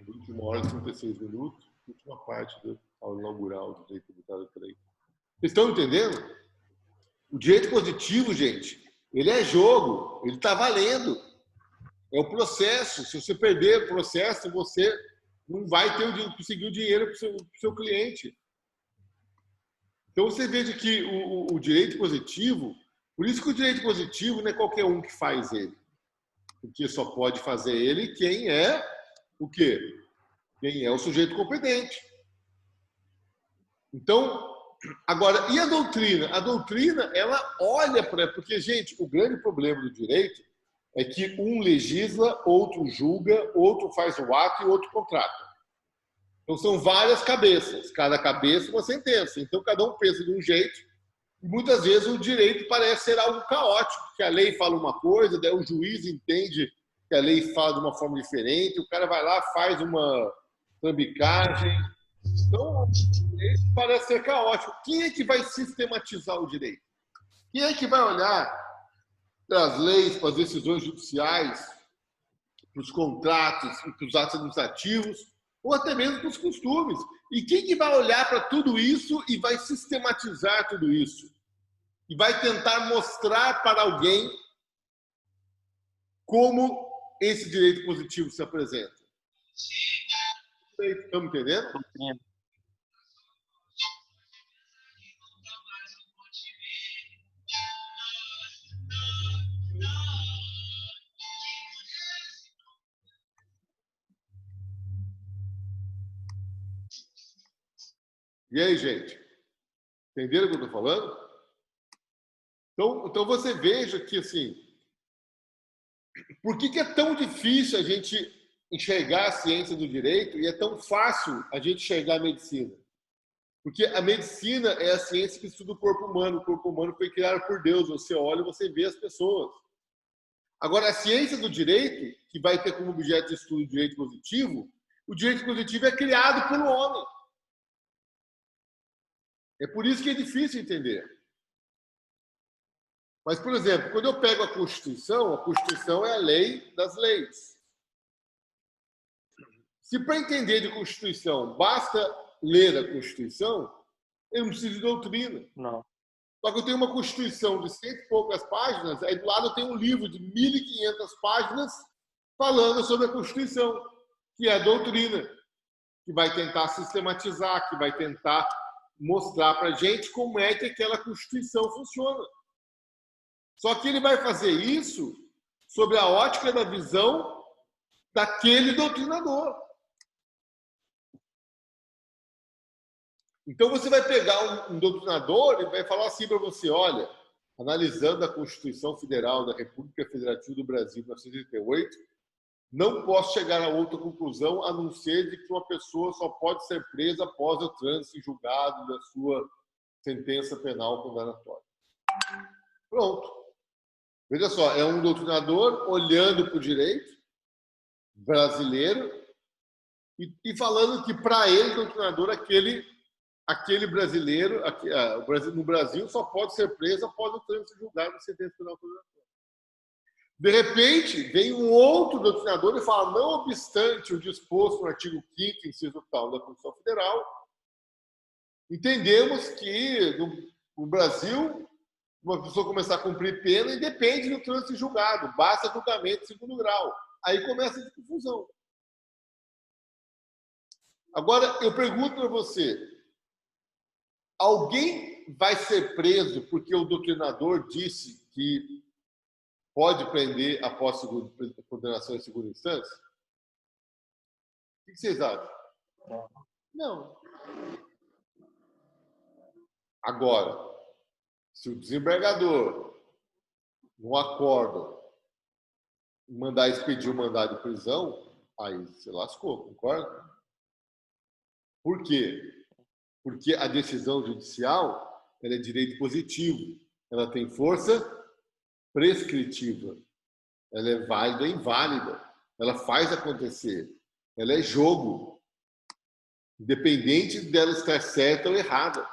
21 horas e 36 minutos, última parte da aula inaugural do direito tributário 3. Vocês estão entendendo? O direito positivo, gente, ele é jogo, ele está valendo. É o processo. Se você perder o processo, você não vai conseguir o dinheiro para o seu cliente. Então, você veja que o direito positivo, por isso que o direito positivo não é qualquer um que faz ele. Porque só pode fazer ele quem é o quê? Quem é o sujeito competente. Então, agora, e a doutrina? A doutrina, ela olha para... Porque, gente, o grande problema do direito é que um legisla, outro julga, outro faz o ato e outro contrata. Então, são várias cabeças. Cada cabeça uma sentença. Então, cada um pensa de um jeito. E, muitas vezes, o direito parece ser algo caótico, que a lei fala uma coisa, daí o juiz entende que a lei fala de uma forma diferente, o cara vai lá, faz uma trambicagem. Então, isso parece ser caótico. Quem é que vai sistematizar o direito? Quem é que vai olhar para as leis, para as decisões judiciais, para os contratos, para os atos administrativos, ou até mesmo para os costumes? E quem que vai olhar para tudo isso e vai sistematizar tudo isso? E vai tentar mostrar para alguém como esse direito positivo se apresenta? Estamos entendendo? E aí, gente? Entenderam o que eu estou falando? Então você veja que, assim, por que é tão difícil a gente enxergar a ciência do direito e é tão fácil a gente enxergar a medicina? Porque a medicina é a ciência que estuda o corpo humano. O corpo humano foi criado por Deus. Você olha e você vê as pessoas. Agora, a ciência do direito, que vai ter como objeto de estudo o direito positivo, o direito positivo é criado pelo homem. É por isso que é difícil entender. Mas, por exemplo, quando eu pego a Constituição é a lei das leis. Se para entender de Constituição basta ler a Constituição, eu não preciso de doutrina. Não. Só que eu tenho uma Constituição de 100 e poucas páginas, aí do lado eu tenho um livro de 1.500 páginas falando sobre a Constituição, que é a doutrina, que vai tentar sistematizar, que vai tentar mostrar para a gente como é que aquela Constituição funciona. Só que ele vai fazer isso sob a ótica da visão daquele doutrinador. Então você vai pegar um doutrinador e vai falar assim para você: olha, analisando a Constituição Federal da República Federativa do Brasil de 1988, não posso chegar a outra conclusão a não ser de que uma pessoa só pode ser presa após o trânsito em julgado da sua sentença penal condenatória. Pronto. Veja só, é um doutrinador olhando para o direito brasileiro e falando que, para ele, doutrinador, aquele brasileiro, no Brasil, só pode ser preso após o trânsito julgado da sentença penal condenatória. De repente, vem um outro doutrinador e fala: não obstante o disposto no artigo 5º, inciso tal, da Constituição Federal, entendemos que no Brasil, uma pessoa começar a cumprir pena independe do trânsito julgado, basta julgamento de segundo grau. Aí começa a confusão. Agora, eu pergunto para você: alguém vai ser preso porque o doutrinador disse que pode prender após condenação em segunda instância? O que vocês acham? Não. Agora, se o desembargador, num acordo, mandar expedir o mandado de prisão, aí você lascou, concorda? Por quê? Porque a decisão judicial ela é direito positivo, ela tem força prescritiva, ela é válida ou inválida, ela faz acontecer, ela é jogo, independente dela estar certa ou errada.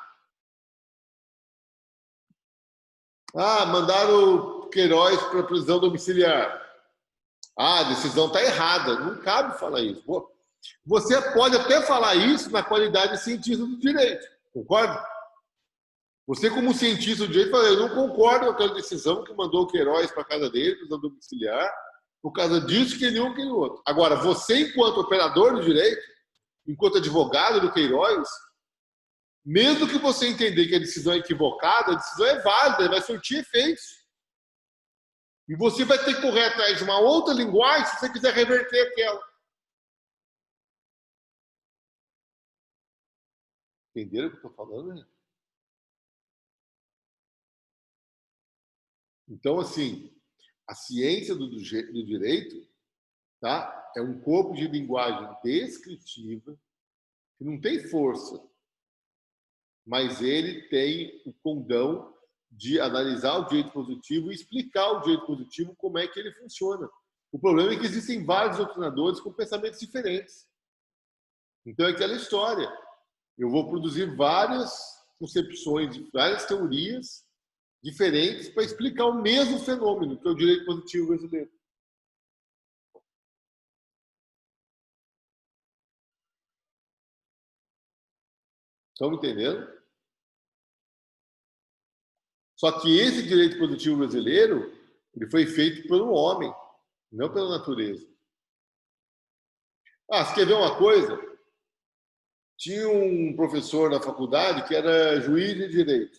Mandaram o Queiroz para prisão domiciliar. A decisão está errada. Não cabe falar isso. Pô, Você pode até falar isso na qualidade de cientista do direito, concorda? Você, como cientista do direito, fala, eu não concordo com aquela decisão que mandou o Queiroz para casa dele, prisão domiciliar, por causa disso, que ele um, que ele outro. Agora, você, enquanto operador do direito, enquanto advogado do Queiroz, mesmo que você entender que a decisão é equivocada, a decisão é válida, vai surtir efeitos. E você vai ter que correr atrás de uma outra linguagem se você quiser reverter aquela. Entenderam o que eu estou falando, né? Então, assim, a ciência do direito, tá, é um corpo de linguagem descritiva que não tem força, mas ele tem o condão de analisar o direito positivo e explicar o direito positivo como é que ele funciona. O problema é que existem vários doutrinadores com pensamentos diferentes. Então é aquela história. Eu vou produzir várias concepções, várias teorias diferentes para explicar o mesmo fenômeno, que é o direito positivo brasileiro. Estão entendendo? Só que esse direito positivo brasileiro, ele foi feito pelo homem, não pela natureza. Ah, você quer ver uma coisa? Tinha um professor na faculdade que era juiz de direito,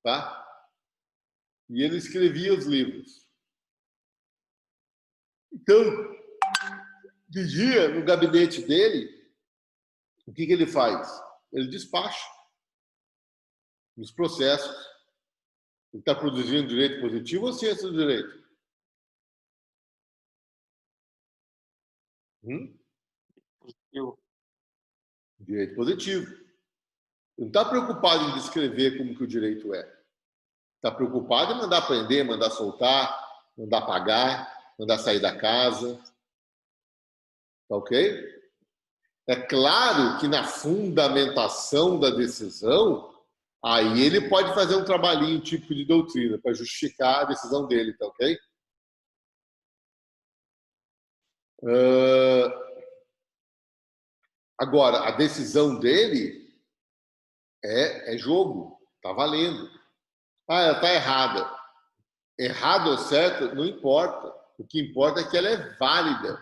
tá? E ele escrevia os livros. Então, de dia, no gabinete dele, o que ele faz? Ele despacha nos processos. Ele está produzindo direito positivo ou ciência do direito? Eu. Direito positivo. Ele não está preocupado em descrever como que o direito é. Está preocupado em mandar prender, mandar soltar, mandar pagar, mandar sair da casa. Tá ok? É claro que na fundamentação da decisão, aí ele pode fazer um trabalhinho típico de doutrina para justificar a decisão dele, tá ok? Agora, a decisão dele é jogo, tá valendo. Ah, ela tá errada. Errado ou certo, não importa. O que importa é que ela é válida,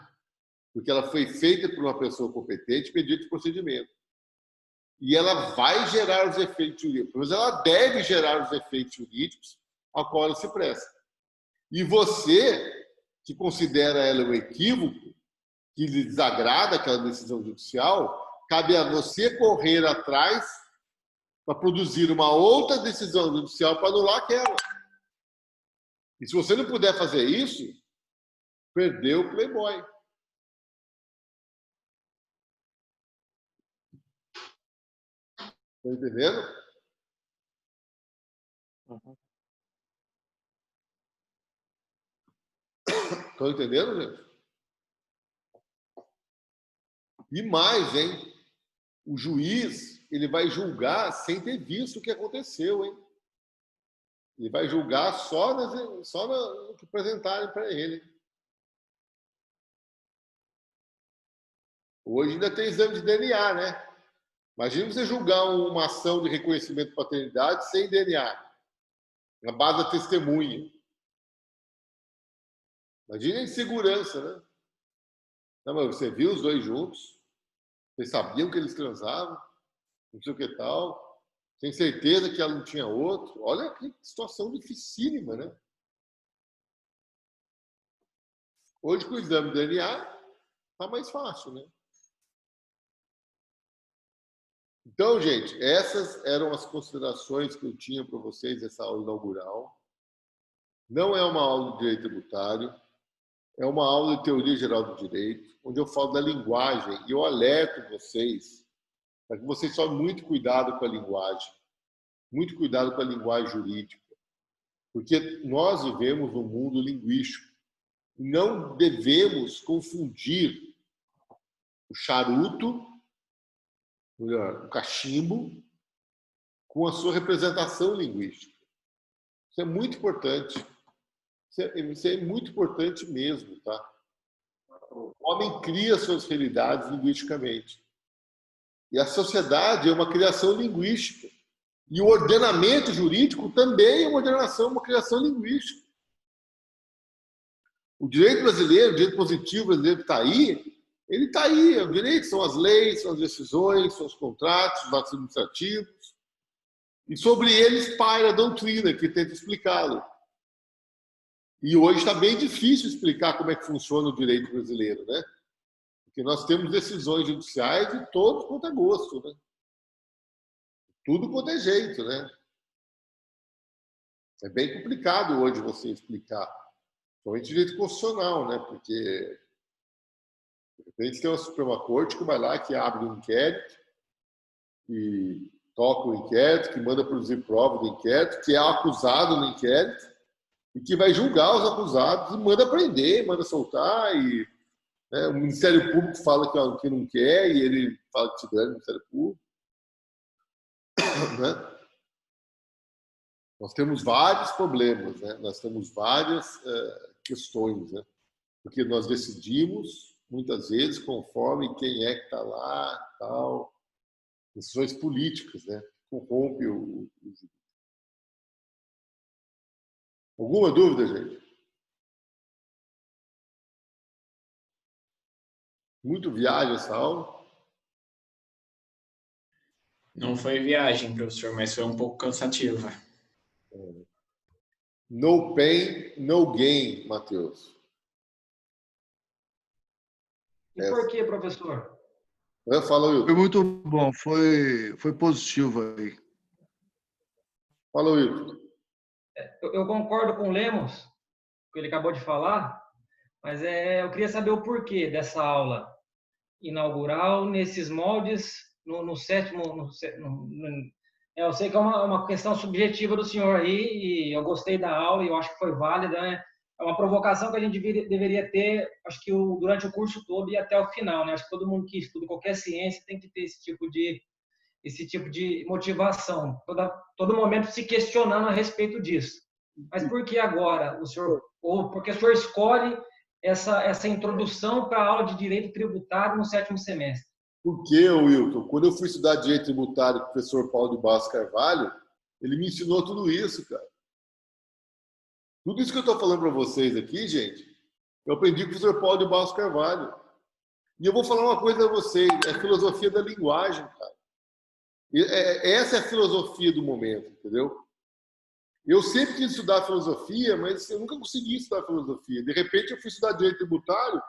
porque ela foi feita por uma pessoa competente, mediante procedimento. E ela vai gerar os efeitos jurídicos, mas ela deve gerar os efeitos jurídicos ao qual ela se presta. E você, que considera ela um equívoco, que lhe desagrada aquela decisão judicial, cabe a você correr atrás para produzir uma outra decisão judicial para anular aquela. E se você não puder fazer isso, perdeu o Playboy. Tá entendendo? Estão entendendo, gente? E mais, hein? O juiz, ele vai julgar sem ter visto o que aconteceu, hein? Ele vai julgar só no que apresentarem para ele. Hoje ainda tem exame de DNA, né? Imagina você julgar uma ação de reconhecimento de paternidade sem DNA, na base da testemunha. Imagina a insegurança, né? Não, mas você viu os dois juntos? Vocês sabiam que eles transavam? Não sei o que tal. Tem certeza que ela não tinha outro? Olha que situação dificílima, né? Hoje, com o exame de DNA, tá mais fácil, né? Então, gente, essas eram as considerações que eu tinha para vocês nessa aula inaugural. Não é uma aula de direito tributário, é uma aula de teoria geral do direito, onde eu falo da linguagem e eu alerto vocês para que vocês tomem muito cuidado com a linguagem, muito cuidado com a linguagem jurídica, porque nós vivemos um mundo linguístico e não devemos confundir o charuto, o cachimbo, com a sua representação linguística. Isso é muito importante. Isso é muito importante mesmo, tá? O homem cria suas realidades linguisticamente. E a sociedade é uma criação linguística. E o ordenamento jurídico também é uma criação linguística. O direito brasileiro, o direito positivo brasileiro que está aí, ele está aí. O direito são as leis, são as decisões, são os contratos, os atos administrativos. E sobre eles paira a doutrina que tenta explicá-lo. E hoje está bem difícil explicar como é que funciona o direito brasileiro, né? Porque nós temos decisões judiciais de todos quanto é gosto, né? Tudo quanto é jeito, né? É bem complicado hoje você explicar, somente direito constitucional, né? Porque de repente tem uma Suprema Corte que vai lá, que abre um inquérito, que toca o inquérito, que manda produzir prova do inquérito, que é acusado no inquérito e que vai julgar os acusados e manda prender, manda soltar e né, o Ministério Público fala que não quer e ele fala que se deve no Ministério Público. Né? Nós temos vários problemas, né? Nós temos várias questões, né? Porque nós decidimos, muitas vezes, conforme quem é que está lá, tal, decisões políticas, né? Corrompe o jurídico. Alguma dúvida, gente? Muito viagem essa aula? Não foi viagem, professor, mas foi um pouco cansativa. No pain, no gain, Matheus. E por quê, professor? Fala, Wilton. Foi muito bom, foi positivo aí. Fala, Wilton. Eu concordo com o Lemos, que ele acabou de falar, mas eu queria saber o porquê dessa aula inaugural nesses moldes no sétimo. Eu sei que é uma questão subjetiva do senhor aí, e eu gostei da aula e eu acho que foi válida, né? É uma provocação que a gente deveria ter, acho que durante o curso todo e até o final, né? Acho que todo mundo que estuda qualquer ciência tem que ter esse tipo de motivação, todo momento se questionando a respeito disso. Mas por que agora o senhor, ou porque o senhor escolhe essa introdução para a aula de direito tributário no sétimo semestre? Por que, Wilton? Quando eu fui estudar direito tributário com o professor Paulo de Barros Carvalho, ele me ensinou tudo isso, cara. Tudo isso que eu estou falando para vocês aqui, gente, eu aprendi com o professor Paulo de Barros Carvalho. E eu vou falar uma coisa a vocês, é a filosofia da linguagem, cara. Essa é a filosofia do momento, entendeu? Eu sempre quis estudar filosofia, mas eu nunca consegui estudar filosofia. De repente, eu fui estudar direito tributário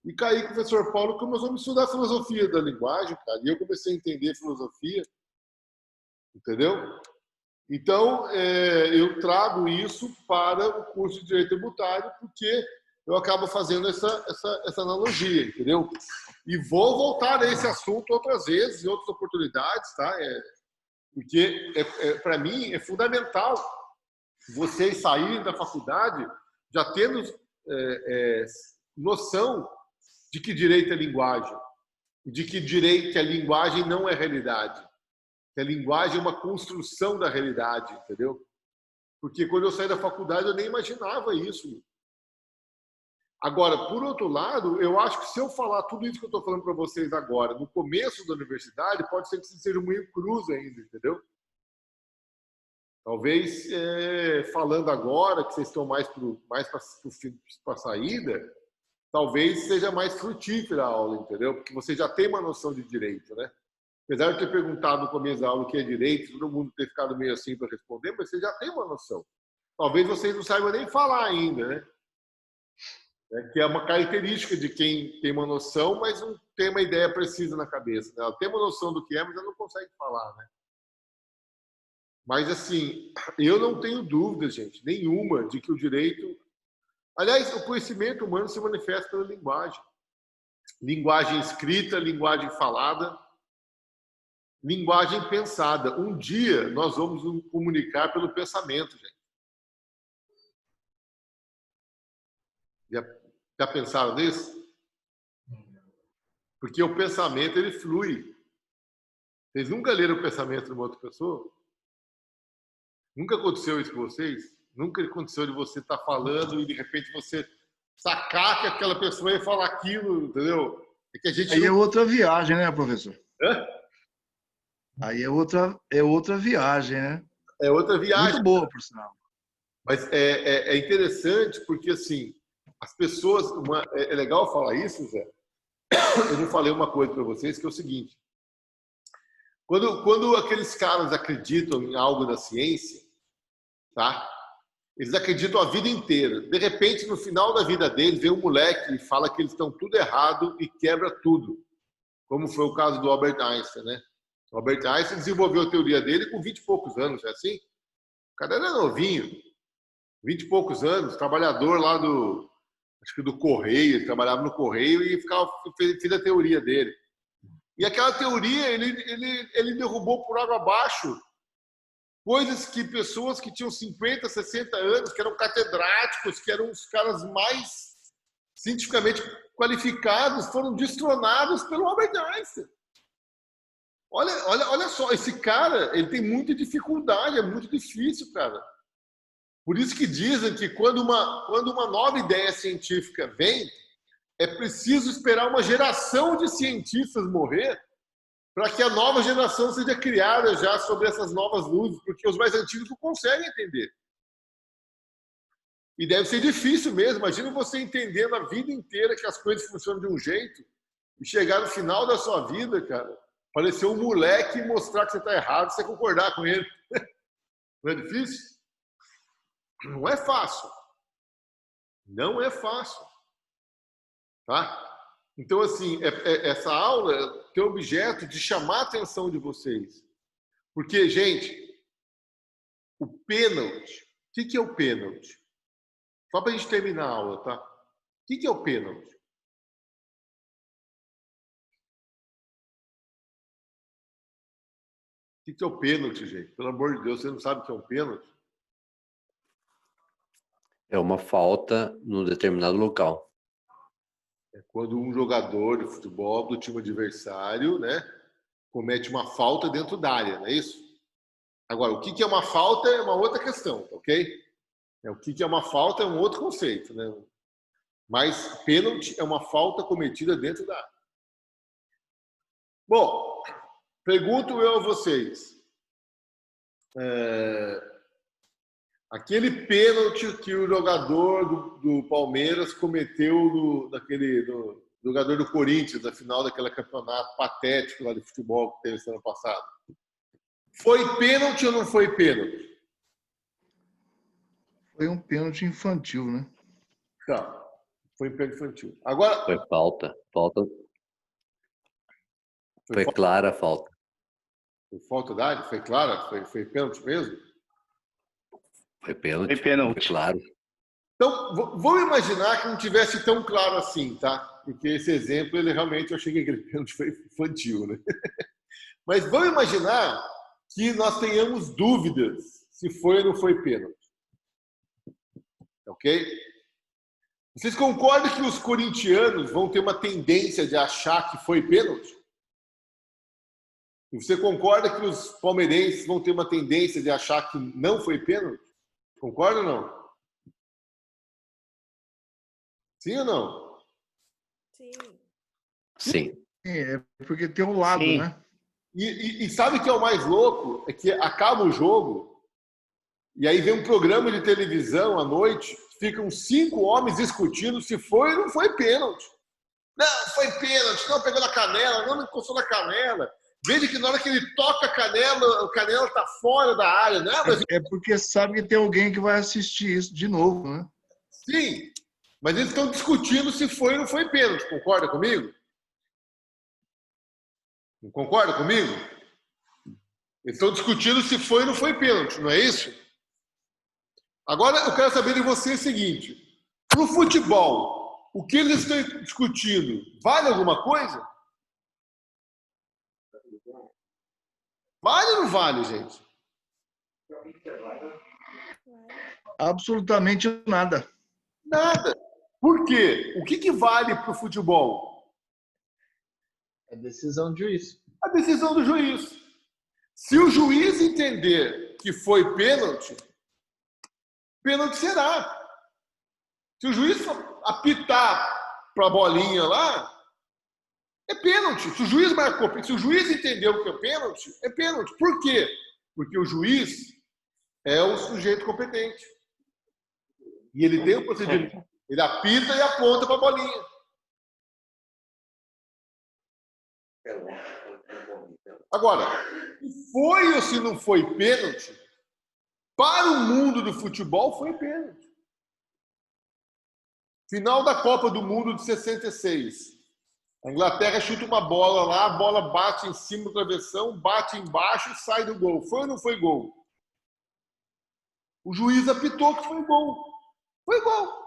e caí com o professor Paulo, que começou a me estudar a filosofia da linguagem, cara. E eu comecei a entender filosofia, entendeu? Então, eu trago isso para o curso de direito tributário, porque eu acabo fazendo essa analogia, entendeu? E vou voltar a esse assunto outras vezes, em outras oportunidades, tá? Porque, para mim, é fundamental vocês saírem da faculdade já tendo noção de que direito é linguagem, de que a linguagem não é realidade, que a linguagem é uma construção da realidade, entendeu? Porque quando eu saí da faculdade eu nem imaginava isso. Agora, por outro lado, eu acho que se eu falar tudo isso que eu estou falando para vocês agora, no começo da universidade, pode ser que seja meio cruz ainda, entendeu? Talvez, falando agora, que vocês estão mais para a saída, talvez seja mais frutífera a aula, entendeu? Porque você já tem uma noção de direito, né? Apesar de eu ter perguntado no começo da aula o que é direito, todo mundo ter ficado meio assim para responder, mas você já tem uma noção. Talvez vocês não saibam nem falar ainda, né? Que é uma característica de quem tem uma noção, mas não tem uma ideia precisa na cabeça. Né? Ela tem uma noção do que é, mas ela não consegue falar, né? Mas, assim, eu não tenho dúvida, gente, nenhuma, de que o direito... Aliás, o conhecimento humano se manifesta pela linguagem. Linguagem escrita, linguagem falada, linguagem pensada. Um dia nós vamos nos comunicar pelo pensamento, gente. Já pensaram nisso? Porque o pensamento, ele flui. Vocês nunca leram o pensamento de uma outra pessoa? Nunca aconteceu isso com vocês? Nunca aconteceu de você estar falando e, de repente, você sacar que aquela pessoa ia falar aquilo, entendeu? É que a gente Aí é outra viagem, né, professor? Hã? Aí é outra viagem, né? É outra viagem. Muito boa, por sinal. Mas é interessante porque, assim, as pessoas... É legal falar isso, Zé. Eu não falei uma coisa para vocês, que é o seguinte. Quando aqueles caras acreditam em algo da ciência, tá? Eles acreditam a vida inteira. De repente, no final da vida deles, vem um moleque e fala que eles estão tudo errado e quebra tudo. Como foi o caso do Albert Einstein, né? O Albert Einstein desenvolveu a teoria dele com 20 e poucos anos, é assim? O cara era novinho, 20 e poucos anos, trabalhador lá acho que do Correio, ele trabalhava no Correio e fez a teoria dele. E aquela teoria, ele derrubou por água abaixo coisas que pessoas que tinham 50, 60 anos, que eram catedráticos, que eram os caras mais cientificamente qualificados, foram destronados pelo Albert Einstein. Olha só, esse cara, ele tem muita dificuldade, é muito difícil, cara. Por isso que dizem que quando uma nova ideia científica vem, é preciso esperar uma geração de cientistas morrer para que a nova geração seja criada já sobre essas novas luzes, porque os mais antigos não conseguem entender. E deve ser difícil mesmo. Imagina você entendendo a vida inteira que as coisas funcionam de um jeito e chegar no final da sua vida, cara, parecer um moleque e mostrar que você está errado e você concordar com ele. Não é difícil? Não é fácil. Não é fácil. Tá? Então, assim, essa aula tem o objeto de chamar a atenção de vocês. Porque, gente, o pênalti... O que é o pênalti? Só para a gente terminar a aula, tá? O que é o pênalti? O que é o pênalti, gente? Pelo amor de Deus, você não sabe o que é um pênalti? É uma falta num determinado local. É quando um jogador de futebol do time adversário, né, comete uma falta dentro da área, não é isso? Agora, o que é uma falta é uma outra questão, ok? O que é uma falta é um outro conceito, né? Mas pênalti é uma falta cometida dentro da área. Bom, pergunto eu a vocês. Aquele pênalti que o jogador do Palmeiras cometeu no jogador do Corinthians, na final daquele campeonato patético lá de futebol que teve semana passada. Foi pênalti ou não foi pênalti? Foi um pênalti infantil, né? Tá. Foi um pênalti infantil. Agora... Foi falta. Foi clara a falta. Foi falta da área? Foi clara? Foi pênalti mesmo? Foi pênalti. Foi pênalti. Foi claro. Então, vamos imaginar que não tivesse tão claro assim, tá? Porque esse exemplo, ele realmente, eu achei que aquele pênalti foi infantil, né? Mas vamos imaginar que nós tenhamos dúvidas se foi ou não foi pênalti. Ok? Vocês concordam que os corintianos vão ter uma tendência de achar que foi pênalti? E você concorda que os palmeirenses vão ter uma tendência de achar que não foi pênalti? Concorda ou não? Sim ou não? Sim. Sim, é porque tem um lado, Sim. né? E sabe o que é o mais louco? É que acaba o jogo e aí vem um programa de televisão à noite, ficam 5 homens discutindo se foi ou não foi pênalti. Não, foi pênalti, não pegou na canela, não encostou na canela. Veja que na hora que ele toca a canela está fora da área, né? Mas... É porque sabe que tem alguém que vai assistir isso de novo, né? Sim, mas eles estão discutindo se foi ou não foi pênalti. Concorda comigo? Não concorda comigo? Eles estão discutindo se foi ou não foi pênalti, não é isso? Agora eu quero saber de você o seguinte: no futebol, o que eles estão discutindo vale alguma coisa? Vale ou não vale, gente? Absolutamente nada. Nada. Por quê? O que vale para o futebol? É decisão do juiz. A decisão do juiz. Se o juiz entender que foi pênalti, pênalti será. Se o juiz apitar para a bolinha lá, é pênalti. Se o juiz marcou, se o juiz entendeu que é pênalti, é pênalti. Por quê? Porque o juiz é o sujeito competente. E ele tem o procedimento. Ele apita e aponta para a bolinha. Agora, se foi ou se não foi pênalti, para o mundo do futebol foi pênalti. Final da Copa do Mundo de 66. A Inglaterra chuta uma bola lá, a bola bate em cima do travessão, bate embaixo e sai do gol. Foi ou não foi gol? O juiz apitou que foi gol. Foi gol.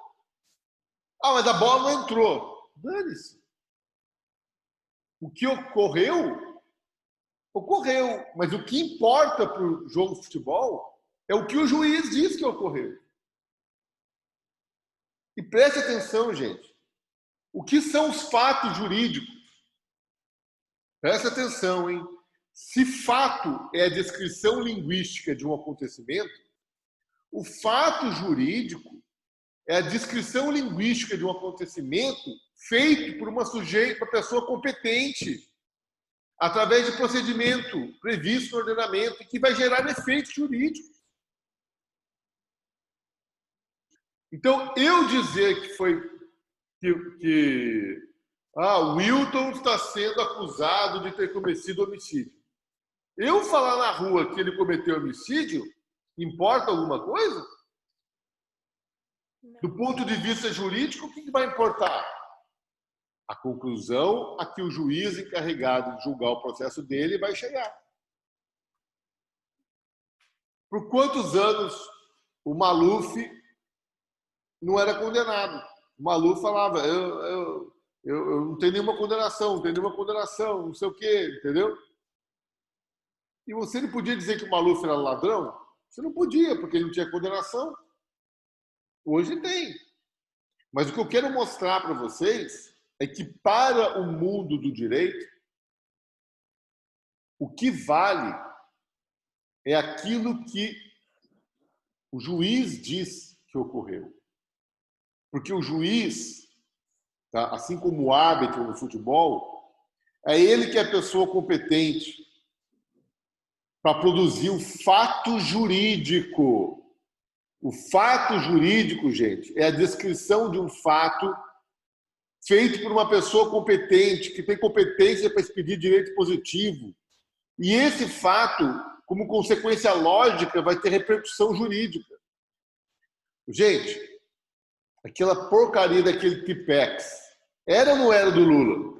Ah, mas a bola não entrou. Dane-se. O que ocorreu, ocorreu. Mas o que importa para o jogo de futebol é o que o juiz diz que ocorreu. E preste atenção, gente. O que são os fatos jurídicos? Preste atenção, hein? Se fato é a descrição linguística de um acontecimento, o fato jurídico é a descrição linguística de um acontecimento feito por uma pessoa competente, através de procedimento previsto no ordenamento, que vai gerar efeitos jurídicos. Então, eu dizer que o Wilton está sendo acusado de ter cometido homicídio. Eu falar na rua que ele cometeu homicídio, importa alguma coisa? Do ponto de vista jurídico, o que vai importar? A conclusão a que o juiz encarregado de julgar o processo dele vai chegar. Por quantos anos o Maluf não era condenado? O Maluf falava, eu não tenho nenhuma condenação, não sei o quê, entendeu? E você não podia dizer que o Maluf era ladrão? Você não podia, porque ele não tinha condenação. Hoje tem. Mas o que eu quero mostrar para vocês é que para o mundo do direito, o que vale é aquilo que o juiz diz que ocorreu. Porque o juiz, tá, assim como o árbitro no futebol, é ele que é a pessoa competente para produzir o fato jurídico. O fato jurídico, gente, é a descrição de um fato feito por uma pessoa competente, que tem competência para expedir direito positivo. E esse fato, como consequência lógica, vai ter repercussão jurídica. Gente, aquela porcaria daquele Tipex, era ou não era do Lula?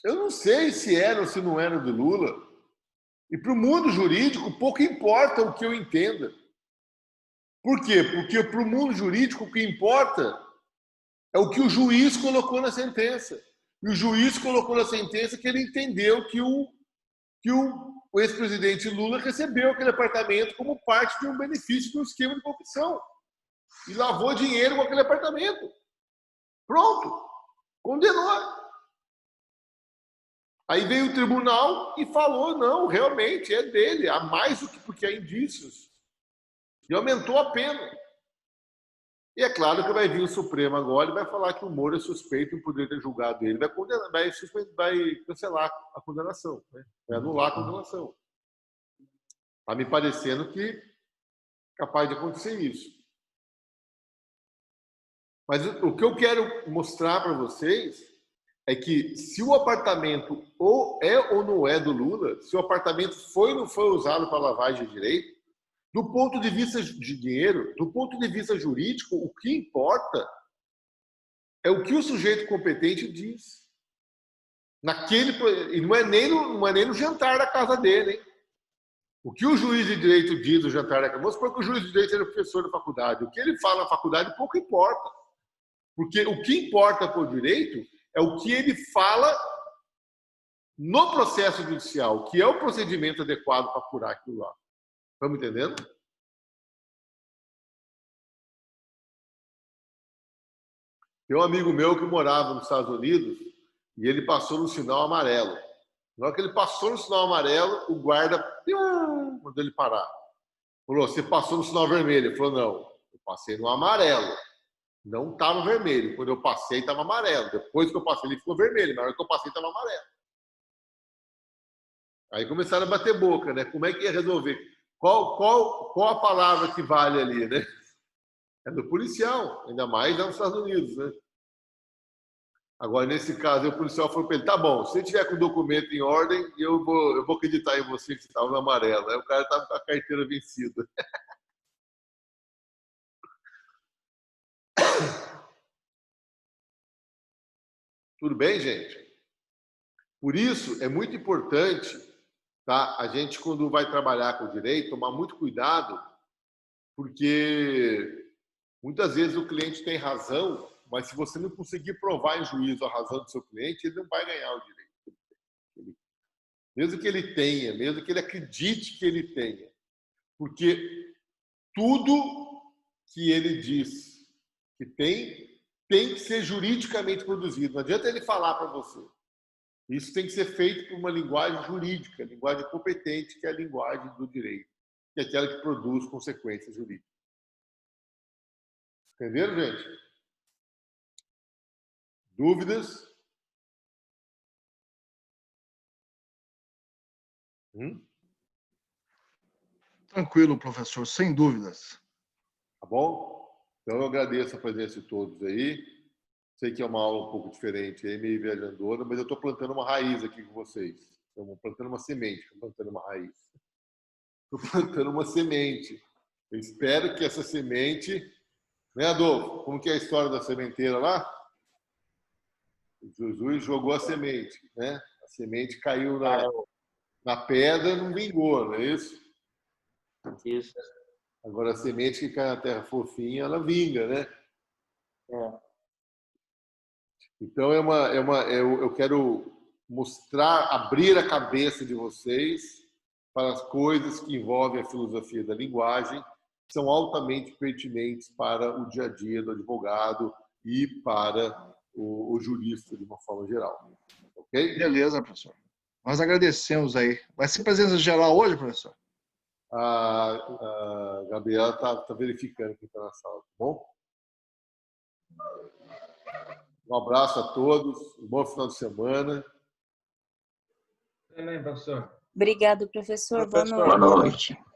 Eu não sei se era ou se não era do Lula. E para o mundo jurídico, pouco importa o que eu entenda. Por quê? Porque para o mundo jurídico, o que importa é o que o juiz colocou na sentença. E o juiz colocou na sentença que ele entendeu que o ex-presidente Lula recebeu aquele apartamento como parte de um benefício de um esquema de corrupção. E lavou dinheiro com aquele apartamento. Pronto. Condenou. Aí veio o tribunal e falou, não, realmente é dele, há mais do que porque há indícios. E aumentou a pena. E é claro que vai vir o Supremo agora e vai falar que o Moro é suspeito em poder ter julgado ele. Vai condenar, vai cancelar a condenação, né? Vai anular a condenação. Está me parecendo que é capaz de acontecer isso. Mas o que eu quero mostrar para vocês é que se o apartamento ou não é do Lula, se o apartamento foi ou não foi usado para lavagem de direito, do ponto de vista de dinheiro, do ponto de vista jurídico, o que importa é o que o sujeito competente diz. E não é nem no jantar da casa dele, hein? O que o juiz de direito diz no jantar da casa, vamos supor que o juiz de direito é professor da faculdade. O que ele fala na faculdade pouco importa. Porque o que importa para o direito é o que ele fala no processo judicial, que é o procedimento adequado para apurar aquilo lá. Estamos entendendo? Tem um amigo meu que morava nos Estados Unidos e ele passou no sinal amarelo. Na hora que ele passou no sinal amarelo, o guarda mandou ele parar. Falou, você passou no sinal vermelho? Ele falou, não, eu passei no amarelo. Não estava vermelho. Quando eu passei, estava amarelo. Depois que eu passei, ele ficou vermelho. Na hora que eu passei, estava amarelo. Aí começaram a bater boca, né? Como é que ia resolver? Qual a palavra que vale ali, né? É do policial, ainda mais nos Estados Unidos, né? Agora, nesse caso, o policial falou para ele, tá bom, se você tiver com o documento em ordem, eu vou acreditar em você que você estava no amarelo. Aí o cara estava com a carteira vencida. Tudo bem, gente? Por isso, é muito importante, tá? A gente, quando vai trabalhar com o direito, tomar muito cuidado, porque muitas vezes o cliente tem razão, mas se você não conseguir provar em juízo a razão do seu cliente, ele não vai ganhar o direito. Mesmo que ele tenha, mesmo que ele acredite que ele tenha. Porque tudo que ele diz que tem que ser juridicamente produzido. Não adianta ele falar para você. Isso tem que ser feito por uma linguagem jurídica, linguagem competente, que é a linguagem do direito, que é aquela que produz consequências jurídicas. Entenderam, gente? Dúvidas? Tranquilo, professor, sem dúvidas. Tá bom? Então, eu agradeço a presença de todos aí. Sei que é uma aula um pouco diferente, aí, meio viajandora, mas eu estou plantando uma raiz aqui com vocês. Estou plantando uma semente, estou plantando uma raiz. Estou plantando uma semente. Eu espero que essa semente... Né, Adolfo? Como que é a história da sementeira lá? Jesus jogou a semente, né? A semente caiu na pedra e não vingou, não é isso? Isso. Agora, a semente que cai na terra fofinha, ela vinga, né? É. Então, eu quero mostrar, abrir a cabeça de vocês para as coisas que envolvem a filosofia da linguagem, que são altamente pertinentes para o dia a dia do advogado e para o jurista, de uma forma geral. Ok? Beleza, professor. Nós agradecemos aí. Vai ser presença geral hoje, professor? A Gabriela está verificando quem está na sala, tá bom? Um abraço a todos, um bom final de semana. Também, professor. Obrigado, professor. Boa noite. Boa noite.